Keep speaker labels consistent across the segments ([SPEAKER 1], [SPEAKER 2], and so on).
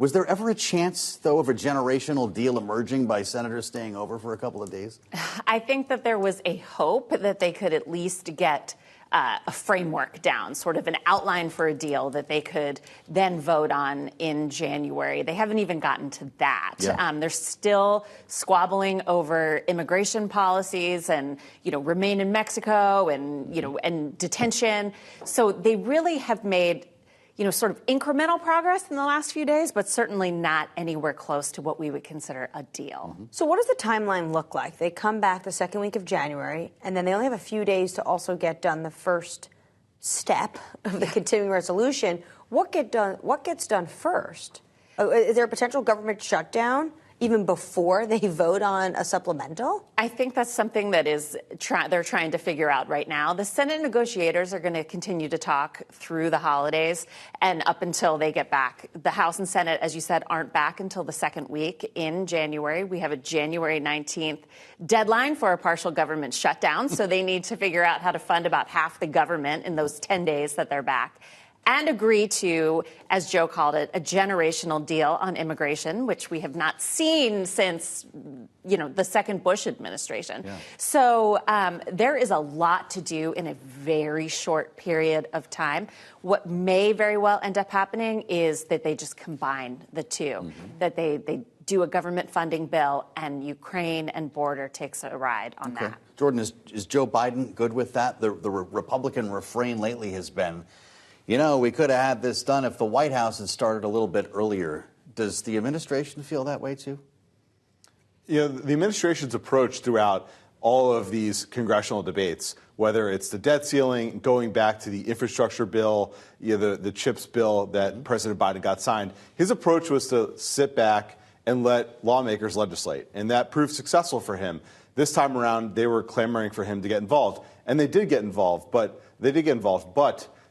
[SPEAKER 1] Was there ever a chance, though, of a generational deal emerging by senators staying over for a couple of days?
[SPEAKER 2] I think that there was a hope that they could at least get a framework down, sort of an outline for a deal that they could then vote on in January. They haven't even gotten to that.
[SPEAKER 1] Yeah.
[SPEAKER 2] They're still squabbling over immigration policies and, remain in Mexico and, and detention. So they really have made sort of incremental progress in the last few days, but certainly not anywhere close to what we would consider a deal.
[SPEAKER 3] Mm-hmm. So what does the timeline look like? They come back the second week of January, and then they only have a few days to also get done the first step of the continuing resolution. What gets done first? Is there a potential government shutdown even before they vote on a supplemental?
[SPEAKER 2] I think that's something that they're trying to figure out right now. The Senate negotiators are going to continue to talk through the holidays and up until they get back. The House and Senate, as you said, aren't back until the second week in January. We have a January 19th deadline for a partial government shutdown, so they need to figure out how to fund about half the government in those 10 days that they're back. And agree to, as Joe called it, a generational deal on immigration, which we have not seen since, the second Bush administration. Yeah. So there is a lot to do in a very short period of time. What may very well end up happening is that they just combine the two, that they do a government funding bill, and Ukraine and border takes a ride on that.
[SPEAKER 1] Jordan, is Joe Biden good with that? The Republican refrain lately has been, we could have had this done if the White House had started a little bit earlier. Does the administration feel that way, too?
[SPEAKER 4] The administration's approach throughout all of these congressional debates, whether it's the debt ceiling, going back to the infrastructure bill, the CHIPS bill that President Biden got signed, his approach was to sit back and let lawmakers legislate. And that proved successful for him. This time around, they were clamoring for him to get involved. And they did get involved, but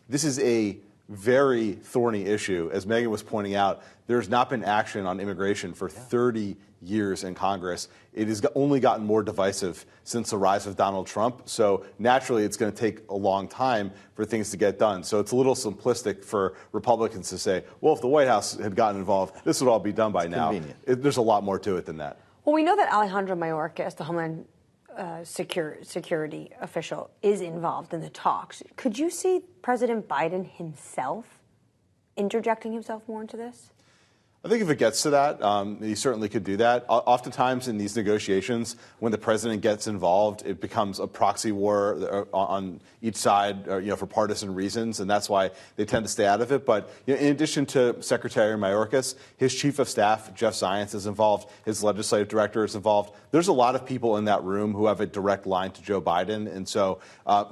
[SPEAKER 4] this is a very thorny issue. As Megan was pointing out, there's not been action on immigration for 30 years in Congress. It has only gotten more divisive since the rise of Donald Trump. So naturally, it's going to take a long time for things to get done. So it's a little simplistic for Republicans to say, well, if the White House had gotten involved, this would all be done by now. There's a lot more to it than that.
[SPEAKER 3] Well, we know that Alejandro Mayorkas, the Homeland security official, is involved in the talks. Could you see President Biden himself interjecting himself more into this?
[SPEAKER 4] I think if it gets to that, he certainly could do that. Oftentimes in these negotiations, when the president gets involved, it becomes a proxy war on each side, for partisan reasons, and that's why they tend to stay out of it. But in addition to Secretary Mayorkas, his chief of staff, Jeff Zients, is involved. His legislative director is involved. There's a lot of people in that room who have a direct line to Joe Biden, and so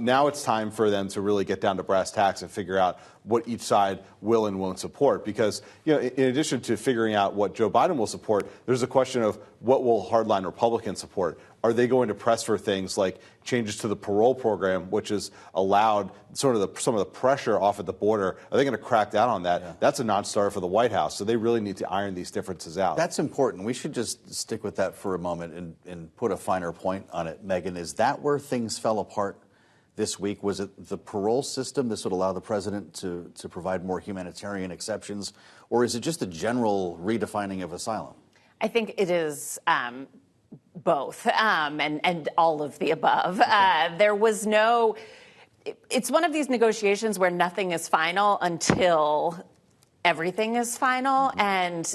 [SPEAKER 4] now it's time for them to really get down to brass tacks and figure out what each side will and won't support. Because, in addition to figuring out what Joe Biden will support, there's a question of what will hardline Republicans support. Are they going to press for things like changes to the parole program, which has allowed some of the pressure off at the border? Are they going to crack down on that? Yeah. That's a non-starter for the White House, so they really need to iron these differences out.
[SPEAKER 1] That's important. We should just stick with that for a moment and put a finer point on it. Megan, is that where things fell apart this week? Was it the parole system? This would allow the president to provide more humanitarian exceptions, or is it just a general redefining of asylum?
[SPEAKER 2] I think it is both and all of the above. There was no. It's one of these negotiations where nothing is final until everything is final. And,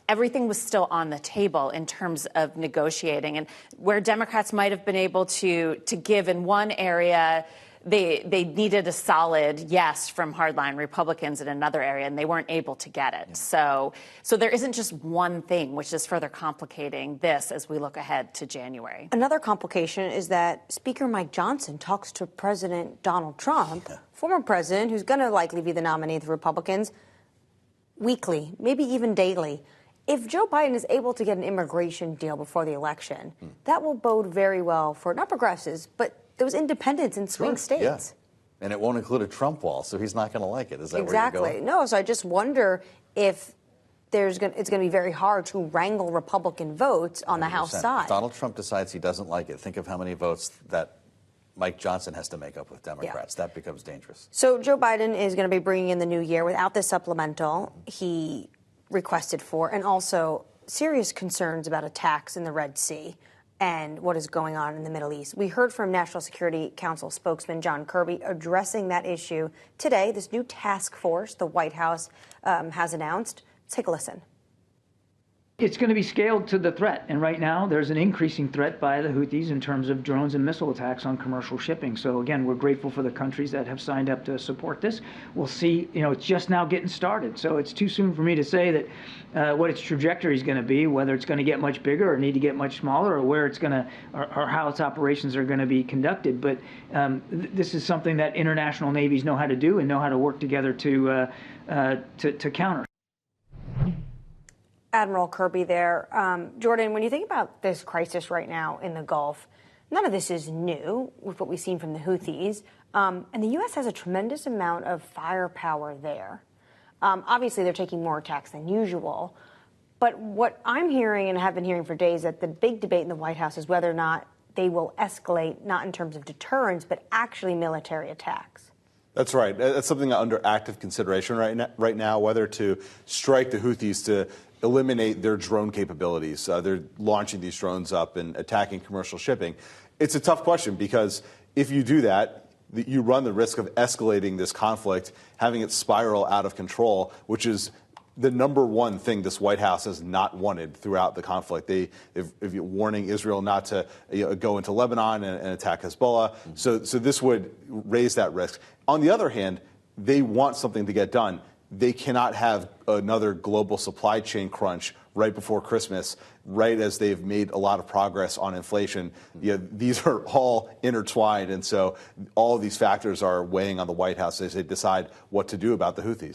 [SPEAKER 2] everything was still on the table in terms of negotiating. And where Democrats might have been able to give in one area, they needed a solid yes from hardline Republicans in another area, and they weren't able to get it. Yeah. So there isn't just one thing, which is further complicating this as we look ahead to January.
[SPEAKER 3] Another complication is that Speaker Mike Johnson talks to President Donald Trump, former president, who's going to likely be the nominee of the Republicans, weekly, maybe even daily. If Joe Biden is able to get an immigration deal before the election, that will bode very well for not progressives, but those independents in swing states.
[SPEAKER 1] Yeah. And it won't include a Trump wall, so he's not going to like it. Is that
[SPEAKER 3] exactly
[SPEAKER 1] where you're going?
[SPEAKER 3] No, so I just wonder if it's going to be very hard to wrangle Republican votes on 100%. The House side.
[SPEAKER 1] If Donald Trump decides he doesn't like it, think of how many votes that Mike Johnson has to make up with Democrats. Yeah. That becomes dangerous.
[SPEAKER 3] So Joe Biden is going to be bringing in the new year without this supplemental. He requested for, and also serious concerns about attacks in the Red Sea and what is going on in the Middle East. We heard from National Security Council spokesman John Kirby addressing that issue today, this new task force the White House has announced. Take a listen.
[SPEAKER 5] It's going to be scaled to the threat. And right now, there's an increasing threat by the Houthis in terms of drones and missile attacks on commercial shipping. So, again, we're grateful for the countries that have signed up to support this. We'll see, it's just now getting started. So it's too soon for me to say that what its trajectory is going to be, whether it's going to get much bigger or need to get much smaller, or where it's going to, or how its operations are going to be conducted. But this is something that international navies know how to do and know how to work together to counter.
[SPEAKER 3] Admiral Kirby there. Jordan, when you think about this crisis right now in the Gulf, none of this is new with what we've seen from the Houthis. And the U.S. has a tremendous amount of firepower there. Obviously, they're taking more attacks than usual. But what I'm hearing and have been hearing for days, that the big debate in the White House is whether or not they will escalate, not in terms of deterrence, but actually military attacks.
[SPEAKER 4] That's right. That's something under active consideration right now, whether to strike the Houthis to eliminate their drone capabilities. They're launching these drones up and attacking commercial shipping. It's a tough question because if you do that, you run the risk of escalating this conflict, having it spiral out of control, which is the number one thing this White House has not wanted throughout the conflict. They've warning Israel not to go into Lebanon and attack Hezbollah. Mm-hmm. So this would raise that risk. On the other hand, they want something to get done. They cannot have another global supply chain crunch right before Christmas, right as they've made a lot of progress on inflation. These are all intertwined, and so all of these factors are weighing on the White House as they decide what to do about the Houthis.